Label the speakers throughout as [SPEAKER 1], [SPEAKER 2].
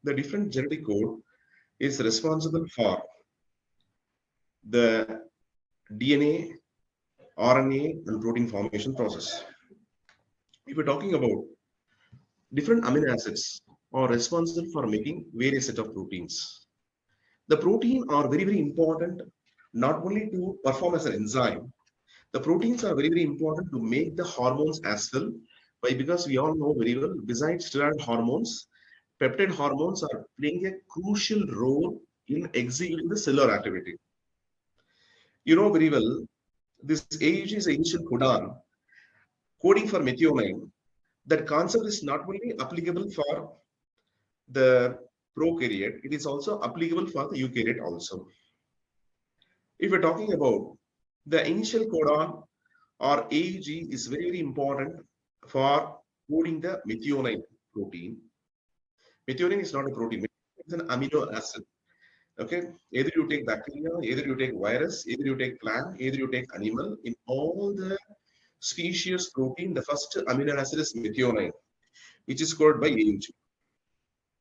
[SPEAKER 1] the different genetic code is responsible for the DNA, RNA, and protein formation process. If we're talking about different amino acids are responsible for making various set of proteins. The protein are very, very important not only to perform as an enzyme. The proteins are very, very important to make the hormones as well. Why? Because we all know very well, besides steroid hormones, peptide hormones are playing a crucial role in executing the cellular activity. You know very well, this AUG is the initial codon, coding for methionine. That concept is not only applicable for the prokaryote, it is also applicable for the eukaryote also. If we're talking about the initial codon or AUG is very, very important for coding the methionine protein. Methionine is not a protein, it's an amino acid. Okay, either you take bacteria, either you take virus, either you take plant, either you take animal. In all the species protein, the first amino acid is methionine, which is coded by AUG.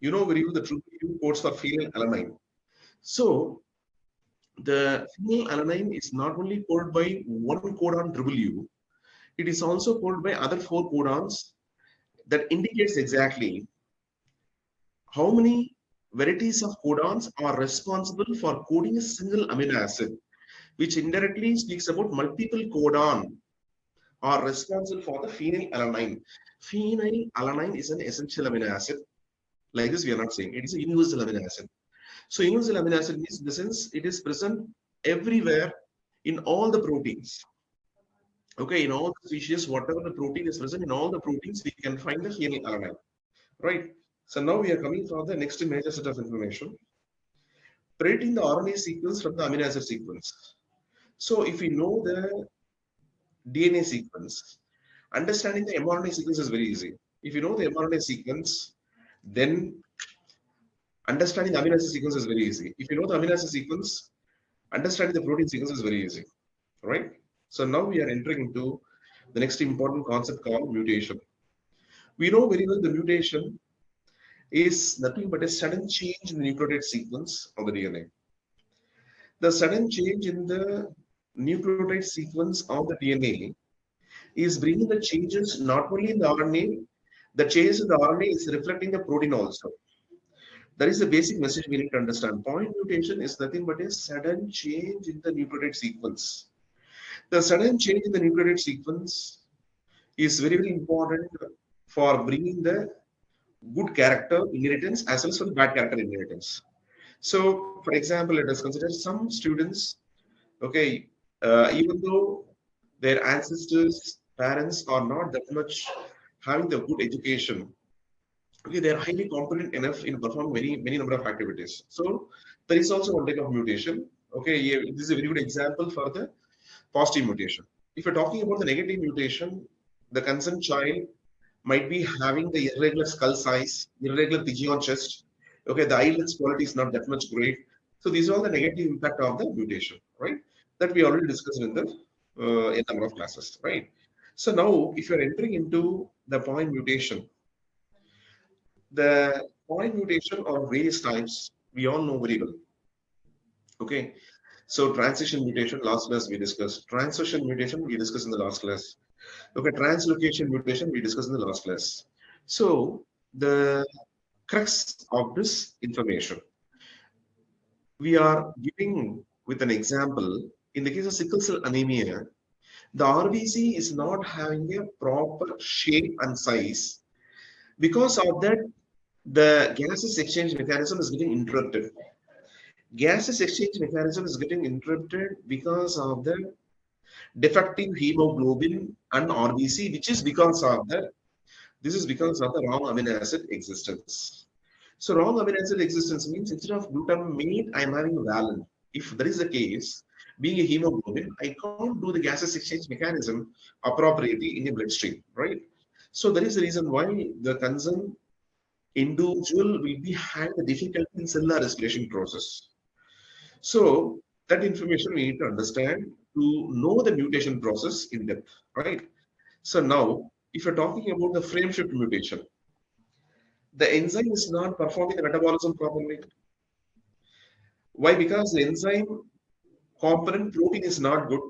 [SPEAKER 1] You know very well the true codes for phenylalanine. So the phenylalanine is not only coded by one codon W, it is also coded by other four codons that indicates exactly how many varieties of codons are responsible for coding a single amino acid, which indirectly speaks about multiple codon are responsible for the phenylalanine. Phenylalanine is an essential amino acid. Like this, we are not saying it is a universal amino acid. So universal amino acid means in the sense it is present everywhere in all the proteins. Okay, in all the species, whatever the protein is present in all the proteins, we can find the phenylalanine. Right. So now we are coming for the next major set of information. Predicting the RNA sequence from the amino acid sequence. So if we know the DNA sequence, understanding the mRNA sequence is very easy. If you know the mRNA sequence, then understanding the amino acid sequence is very easy. If you know the amino acid sequence, understanding the protein sequence is very easy. Right? So now we are entering into the next important concept called mutation. We know very well the mutation is nothing but a sudden change in the nucleotide sequence of the DNA. The sudden change in the nucleotide sequence of the DNA is bringing the changes not only in the RNA, the changes in the RNA is reflecting the protein also. That is the basic message we need to understand. Point mutation is nothing but a sudden change in the nucleotide sequence. The sudden change in the nucleotide sequence is very, very important for bringing the good character inheritance as well as for the bad character inheritance. So, for example, let us consider some students, okay, even though their ancestors, parents are not that much having the good education, okay, they are highly competent enough in performing many number of activities. So, there is also one type of mutation. Okay, this is a very good example for the positive mutation. If you're talking about the negative mutation, the concerned child might be having the irregular skull size, irregular pigeon chest. Okay, the eyelids quality is not that much great. So these are all the negative impact of the mutation, right? That we already discussed in the in number of classes, right? So now, if you're entering into the point mutation, the point mutation of various types, we all know very well. Okay, so transition mutation, last class we discussed. Transition mutation, we discussed in the last class. Okay, translocation mutation, we discussed in the last class. So the crux of this information, we are giving with an example. In the case of sickle cell anemia, the RBC is not having a proper shape and size. Because of that, the gases exchange mechanism is getting interrupted. Gases exchange mechanism is getting interrupted because of the defective hemoglobin and RBC, which is because of the wrong amino acid existence. So wrong amino acid existence means instead of glutamate, I am having valine. If that is the case, being a hemoglobin, I can't do the gases exchange mechanism appropriately in the bloodstream, right? So that is the reason why the concerned individual will be having a difficulty in cellular respiration process. So that information we need to understand to know the mutation process in depth, right? So now, if you're talking about the frame shift mutation, the enzyme is not performing the metabolism properly. Why? Because the enzyme component protein is not good.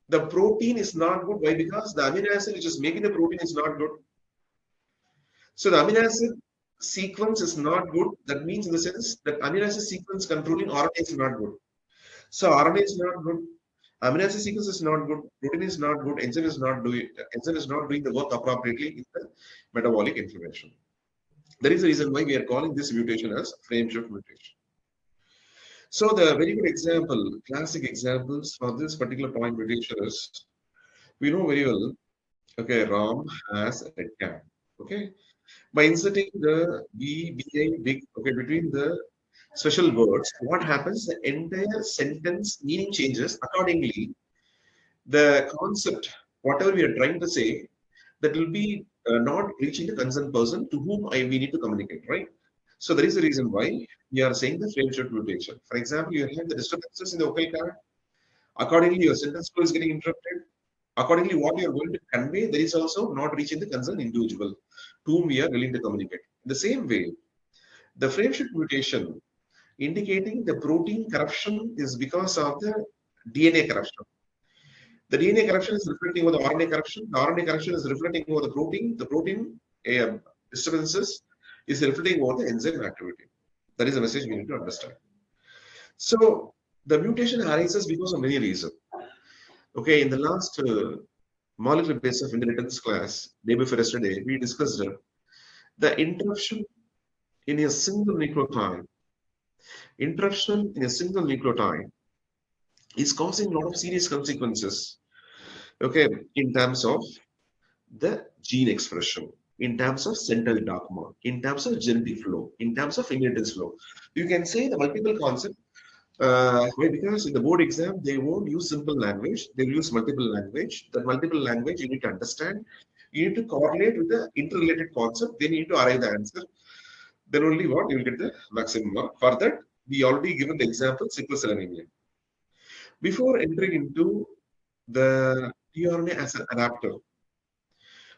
[SPEAKER 1] The protein is not good. Why? Because the amino acid which is making the protein is not good. So the amino acid sequence is not good. That means in the sense that amino acid sequence controlling RNA is not good. So RNA is not good. Amino acid sequence is not good. Protein is not good. Enzyme is not doing the work appropriately in the metabolic inflammation. That is the reason why we are calling this mutation as frame shift mutation. So the very good example, classic examples for this particular point mutation is we know very well. Okay, Ram has red cap. Okay, by inserting the big, okay, between the special words, what happens? The entire sentence meaning changes accordingly. The concept, whatever we are trying to say, that will be not reaching the concerned person to whom we need to communicate, right? So that is the reason why we are saying the frame shift mutation. For example, you have the disturbances in the vocal card. Accordingly, your sentence flow is getting interrupted. Accordingly, what you are going to convey, there is also not reaching the concerned individual to whom we are willing to communicate. In the same way, the frame shift mutation indicating the protein corruption is because of the DNA corruption. The DNA corruption is reflecting over the RNA corruption. The RNA corruption is reflecting over the protein. The protein disturbances is reflecting over the enzyme activity. That is the message we need to understand. So the mutation arises because of many reasons. Okay, in the last molecular base of inheritance class, day before yesterday, we discussed the interruption in a single nucleotide. Interruption in a single nucleotide is causing a lot of serious consequences. Okay, in terms of the gene expression, in terms of central dogma, in terms of genetic flow, in terms of inheritance flow. You can say the multiple concept. Why? Because in the board exam, they won't use simple language. They will use multiple language. That multiple language you need to understand. You need to correlate with the interrelated concept. Then you need to arrive the answer. Then only what you will get the maximum mark. For that, we already given the example sickle cell anemia. Before entering into the tRNA as an adapter,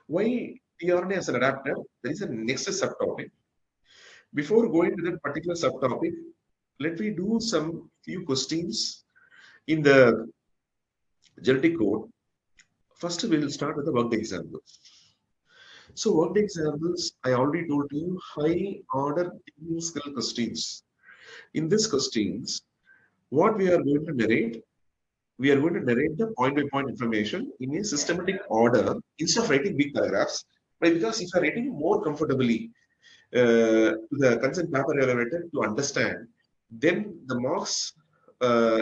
[SPEAKER 1] why tRNA as an adapter? There is a next subtopic. Before going to that particular subtopic, let me do some few questions in the genetic code. First, we will start with the worked examples. So, worked examples, I already told you, high order technical skill questions. In these questions, what we are going to narrate, we are going to narrate the point by point information in a systematic order instead of writing big paragraphs. Right? Because if you are writing more comfortably to the consent paper elevator to understand, then the marks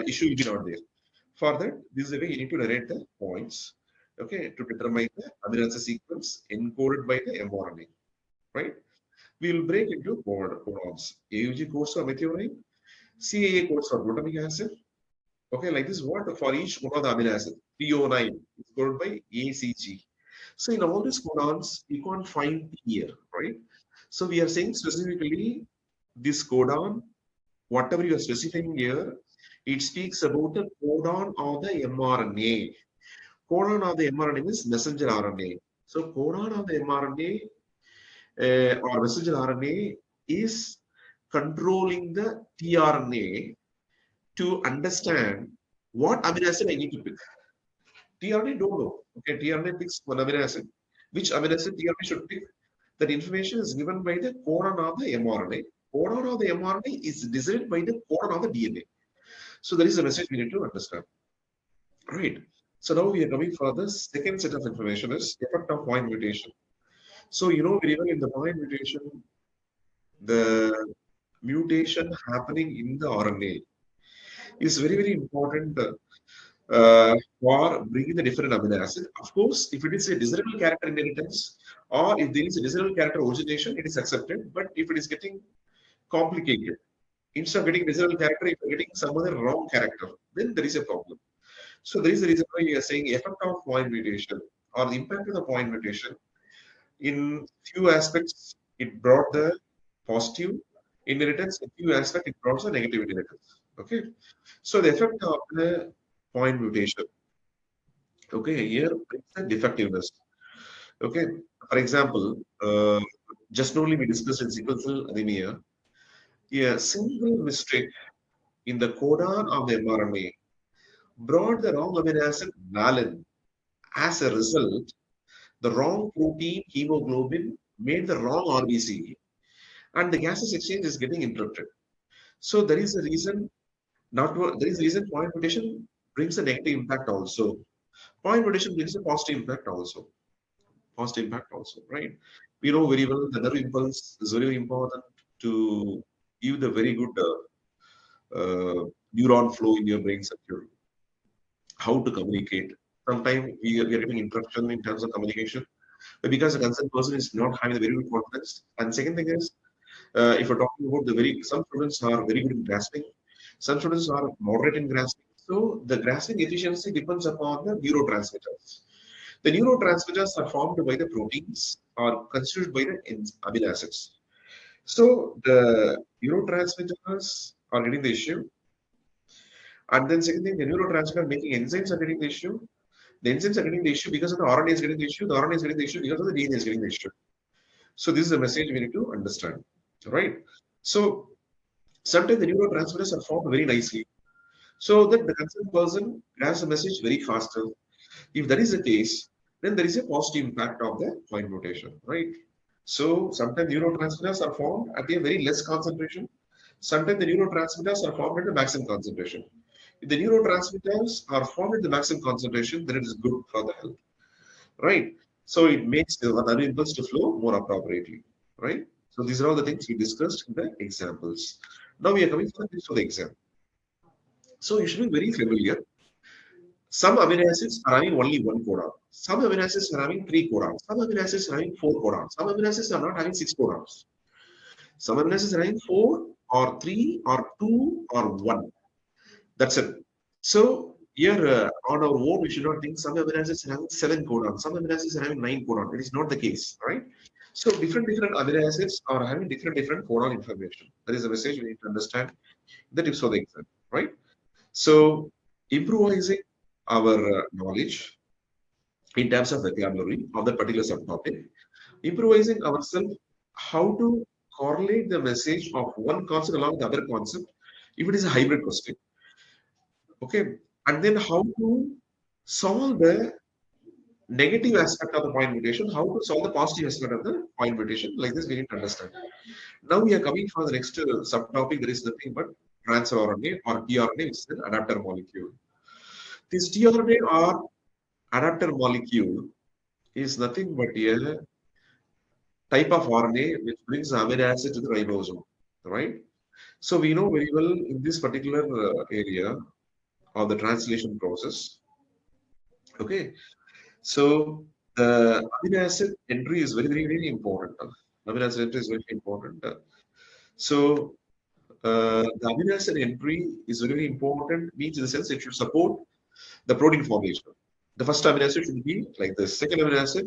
[SPEAKER 1] issue will be not there. For that, this is the way you need to narrate the points, okay, to determine the amino acid sequence encoded by the mRNA, right? We will break into codons. AUG codes for methionine, CAA codes for glutamic acid. Okay, like this, what for each one of the amino acid, PO9 is coded by ACG. So in all these codons, you can't find P here, right? So we are saying specifically this codon, whatever you are specifying here, it speaks about the codon of the mRNA. Codon of the mRNA is messenger RNA. So codon of the mRNA or messenger RNA is controlling the tRNA to understand what amino acid I need to pick. tRNA don't know. Okay, tRNA picks one amino acid. Which amino acid tRNA should pick? That information is given by the codon of the mRNA. Codon of the mRNA is decided by the codon of the DNA. So there is a message we need to understand. Right. So now we are coming for the second set of information is effect of point mutation. So you know very well in the point mutation, the mutation happening in the RNA is very, very important for bringing the different amino acid. Of course, if it is a desirable character inheritance or if there is a desirable character origination, it is accepted. But if it is getting complicated, instead of getting desirable character, if you're getting some other wrong character, then there is a problem. So there is a reason why we are saying effect of point mutation or the impact of the point mutation. In few aspects, it brought the positive inheritance. In few aspects, it brought the negative inheritance. Okay. So the effect of the point mutation. Okay, here it's the defectiveness. Okay. For example, just only we discussed in sickle cell anemia, a single mistake in the codon of the mRNA brought the wrong amino acid valin. As a result, the wrong protein hemoglobin made the wrong RBC, and the gases exchange is getting interrupted. So there is a reason. There is a reason point mutation brings a negative impact also. Point mutation brings a positive impact also. Positive impact also, right? We know very well the nerve impulse is very important to give the very good neuron flow in your brain circuit. How to communicate. Sometimes we are getting interruption in terms of communication, but because the concerned person is not having a very good confidence. And second thing is, if we're talking about some students are very good in grasping, some students are moderate in grasping. So the grasping efficiency depends upon the neurotransmitters. The neurotransmitters are formed by the proteins or constituted by the amino acids. So the neurotransmitters are getting the issue. And then second thing, the neurotransmitter making enzymes are getting the issue. The enzymes are getting the issue because of the RNA is getting the issue. The RNA is getting the issue because of the DNA is getting the issue. So this is the message we need to understand, right? So sometimes the neurotransmitters are formed very nicely, so that the concerned person grabs the message very faster. If that is the case, then there is a positive impact of the point mutation, right? So sometimes neurotransmitters are formed at a very less concentration. Sometimes the neurotransmitters are formed at the maximum concentration. If the neurotransmitters are formed at the maximum concentration, then it is good for the health, right? So it makes the nerve impulse to flow more appropriately, right? So these are all the things we discussed in the examples. Now we are coming for the exam. So you should be very familiar. Some amino acids are having only one codon. Some amino acids are having three codons. Some amino acids are having four codons. Some amino acids are not having six codons. Some amino acids are having four or three or two or one. That's it. So here on our own, we should not think some amino acids are having seven codons. Some amino acids are having nine codons. It is not the case, right? So different amino acids are having different codon information. That is the message we need to understand. The tips for the exam, right? So improvising our knowledge in terms of vocabulary of that particular subtopic, improvising ourselves how to correlate the message of one concept along with the other concept if it is a hybrid question. Okay, and then how to solve the negative aspect of the point mutation, how to solve the positive aspect of the point mutation. Like this, we need to understand. Now we are coming for the next subtopic. There is nothing but transfer RNA or tRNA, which is an adapter molecule. This tRNA or adapter molecule is nothing but a type of RNA which brings amino acid to the ribosome, right? So we know very well in this particular area of the translation process. Okay, so the amino acid entry is very important. Amino acid entry is very important. So the amino acid entry is very important. Means in the sense it should support the protein formation. The first amino acid should be like this. Second amino acid,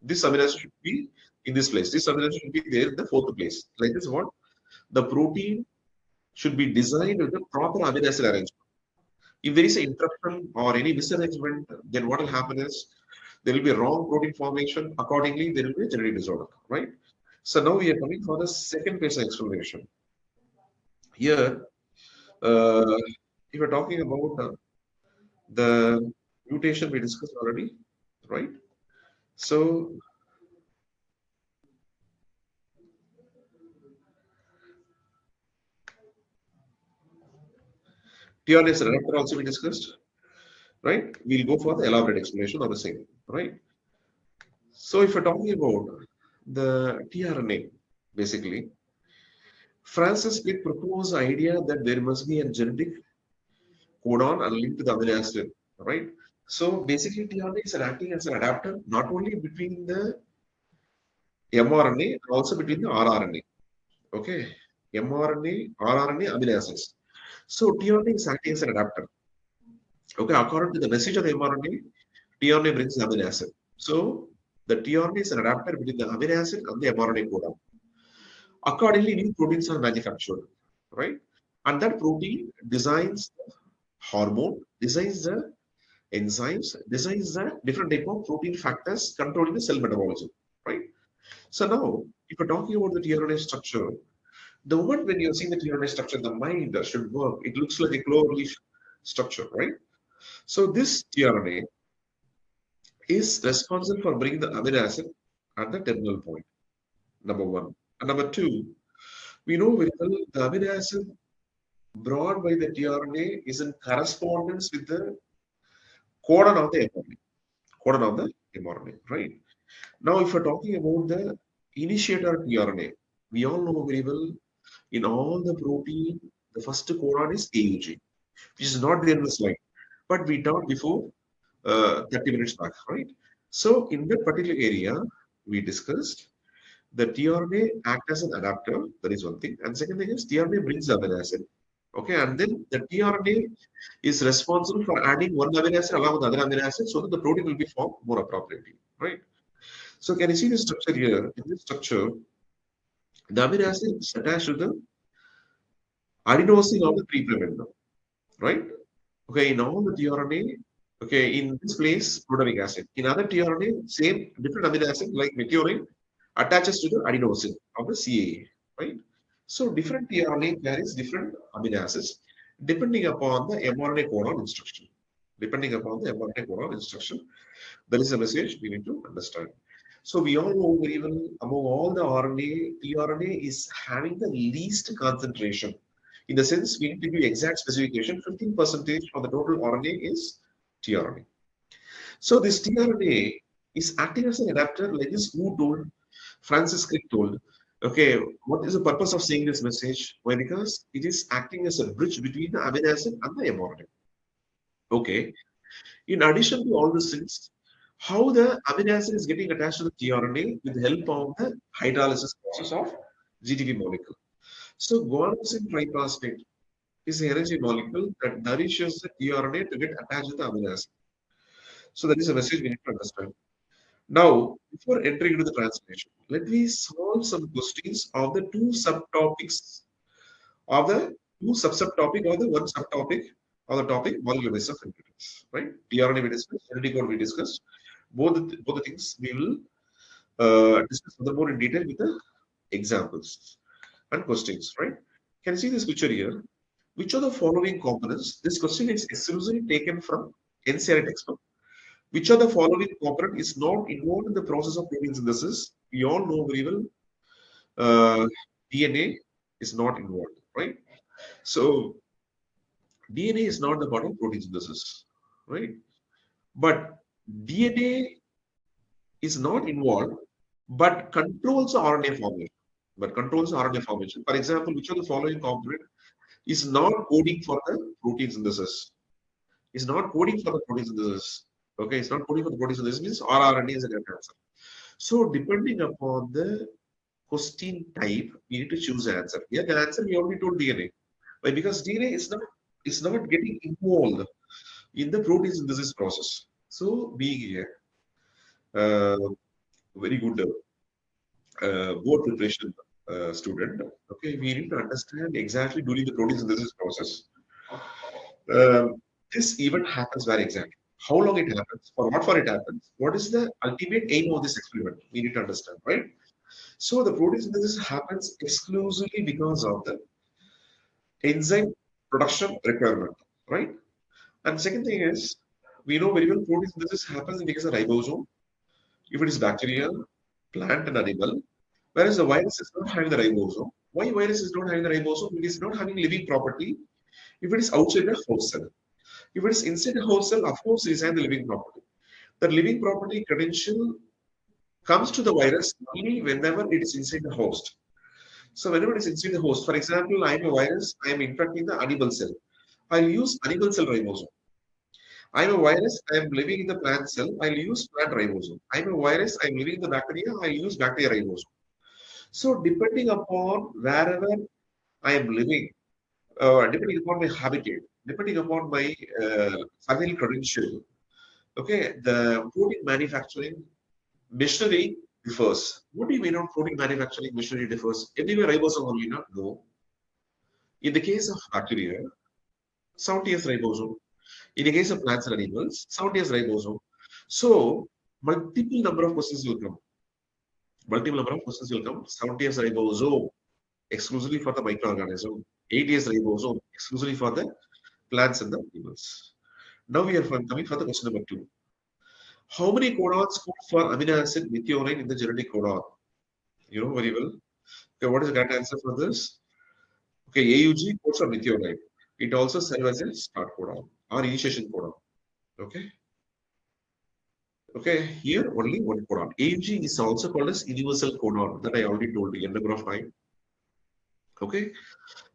[SPEAKER 1] this amino acid should be in this place. This amino acid should be there in the fourth place. Like this, what the protein should be designed with the proper amino acid arrangement. If there is an interruption or any misarrangement, then what will happen is there will be a wrong protein formation. Accordingly, there will be a genetic disorder, right? So now we are coming for the second phase of explanation. Here, if we're talking about the mutation we discussed already, right? So TRNS adapter also we discussed, right? We'll go for the elaborate explanation of the same, right? So if we're talking about the tRNA, basically, Francis Crick proposed the idea that there must be a genetic codon and linked to the amino acid, right? So basically, tRNA is acting as an adapter not only between the mRNA but also between the rRNA. Okay, mRNA, rRNA, amino acids. So tRNA is acting as an adapter. Okay, according to the message of the mRNA, tRNA brings the amino acid. So the tRNA is an adapter between the amino acid and the mRNA codon. Accordingly, new proteins are manufactured, right? And that protein designs the hormone, designs the enzymes, designs the different type of protein factors controlling the cell metabolism, right? So now, if we're talking about the tRNA structure, the moment when you're seeing the tRNA structure, the mind should work. It looks like a clover leaf structure, right? So this tRNA is responsible for bringing the amino acid at the terminal point, number one. And number two, we know very well the amino acid brought by the tRNA is in correspondence with the codon of the mRNA. Codon of the mRNA, right? Now, if we're talking about the initiator tRNA, we all know very well in all the protein, the first codon is AUG, which is not there in the slide. But we taught before 30 minutes back, right? So, in that particular area, we discussed the tRNA act as an adapter. That is one thing. And second thing is tRNA brings the amino acid. Okay, and then the tRNA is responsible for adding one amino acid along with the other amino acid so that the protein will be formed more appropriately, right? So can you see the structure here? In this structure, the amino acid is attached to the adenosine of the three' end, right? Okay, in all the tRNA, okay, in this place, glutamic acid. In other tRNA, same different amino acid like methionine attaches to the adenosine of the CAA, right? So different tRNA carries different amino acids depending upon the mRNA codon instruction. Depending upon the mRNA codon instruction, there is a message we need to understand. So we all know very well among all the RNA, tRNA is having the least concentration. In the sense, we need to give exact specification, 15% of the total RNA is tRNA. So this tRNA is acting as an adapter, like this who told, Francis Crick told. Okay, what is the purpose of saying this message? Why? Because it is acting as a bridge between the amino acid and the mRNA. Okay. In addition to all these things, how the amino acid is getting attached to the tRNA with the help of the hydrolysis process of GTP molecule. So guanosine triphosphate is the energy molecule that nourishes the tRNA to get attached to the amino acid. So that is a message we need to understand. Now, before entering into the translation, let me solve some questions of the two subtopics of the two subtopic or the one subtopic of the topic molecular basis of ingredients. Right? tRNA we discussed, genetic code we discussed. Both the things we will discuss furthermore in detail with the examples and questions. Right? Can you see this picture here? Which of the following components? This question is exclusively taken from NCERT textbook. Which of the following component is not involved in the process of protein synthesis? We all know very well DNA is not involved, right? So DNA is not the part of protein synthesis, right? But DNA is not involved, but controls the RNA formation. But controls the RNA formation. For example, which of the following component is not coding for the protein synthesis? Is not coding for the protein synthesis. Okay, it's not coding for the protein synthesis means rRNA is a correct answer. So depending upon the question type, we need to choose an answer. Here the answer we already told DNA. Why? Because DNA is not getting involved in the protein synthesis process. So being a very good board preparation student, okay, we need to understand exactly during the protein synthesis process. This event happens very exactly. How long it happens, for what for it happens, what is the ultimate aim of this experiment? We need to understand, right? So the protein synthesis happens exclusively because of the enzyme production requirement, right? And second thing is, we know very well protein synthesis happens because of ribosome. If it is bacteria, plant and animal, whereas the virus is not having the ribosome. Why virus is not having the ribosome? It is not having living property if it is outside the host cell. If it is inside the host cell, of course, it is having the living property. The living property credential comes to the virus only whenever it is inside the host. So whenever it is inside the host, for example, I am a virus, I am infecting the animal cell. I'll use animal cell ribosome. I'm a virus, I'm living in the plant cell, I'll use plant ribosome. I'm a virus, I'm living in the bacteria, I'll use bacteria ribosome. So depending upon wherever I am living, depending upon my habitat, depending upon my survival credential, okay, the protein manufacturing machinery differs. What do you mean on protein manufacturing machinery differs? Everywhere ribosome only, not? No. In the case of bacteria, 70 is ribosome. In the case of plants and animals, 70 is ribosome. So, multiple number of questions will come. Multiple number of questions will come. 70S ribosome exclusively for the microorganism. 80S ribosome exclusively for the plants and the animals. Now we are coming for the question number 2. How many codons code for amino acid methionine in the genetic codon? You know very well. Okay, what is the correct answer for this? Okay, AUG codes for methionine. It also serves as a start codon or initiation codon. Okay. Okay, here only one codon. AUG is also called as universal codon that I already told you, n number of time. Okay,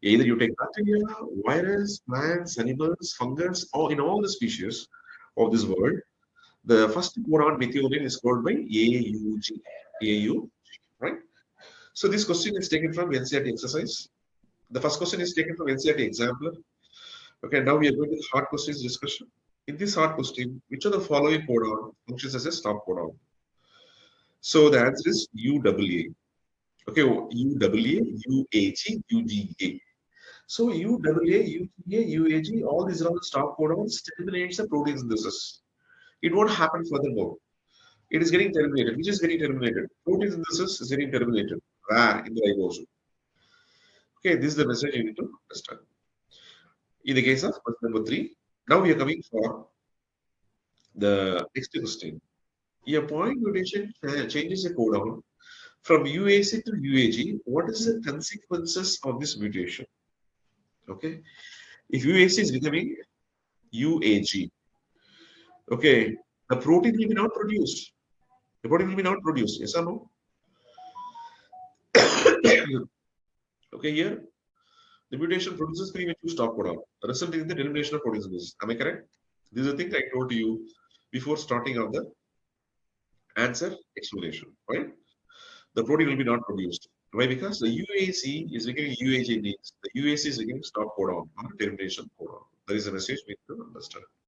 [SPEAKER 1] either you take bacteria, virus, plants, animals, fungus, or in all the species of this world, the first codon methionine is called by AUG. AUG, right? So this question is taken from NCERT exercise. The first question is taken from NCERT example. Okay, now we are going to the hard questions discussion. In this hard question, which of the following codon functions as a stop codon? So the answer is UAA. Okay, UAA, UAG, UGA. So UAA, UGA, UAG, all these are all stop codons terminates the protein synthesis. It won't happen furthermore. It is getting terminated. Which is getting terminated? Protein synthesis is getting terminated. Where? In the ribosome. Okay, this is the message you need to understand. In the case of question number 3, now we are coming for the next question. A point mutation changes a codon from UAC to UAG. What is the consequences of this mutation? Okay, if UAC is becoming UAG, okay, the protein will be not produced. The protein will be not produced. Yes or no? Okay, here the mutation produces premature stop codon, resulting in the termination of protein synthesis. Am I correct? This is the thing I told you before starting of the answer explanation, right? The protein will be not produced. Why? Because the UAC is becoming UAG means the UAC is becoming stop codon or termination codon. That is a message we need to understand.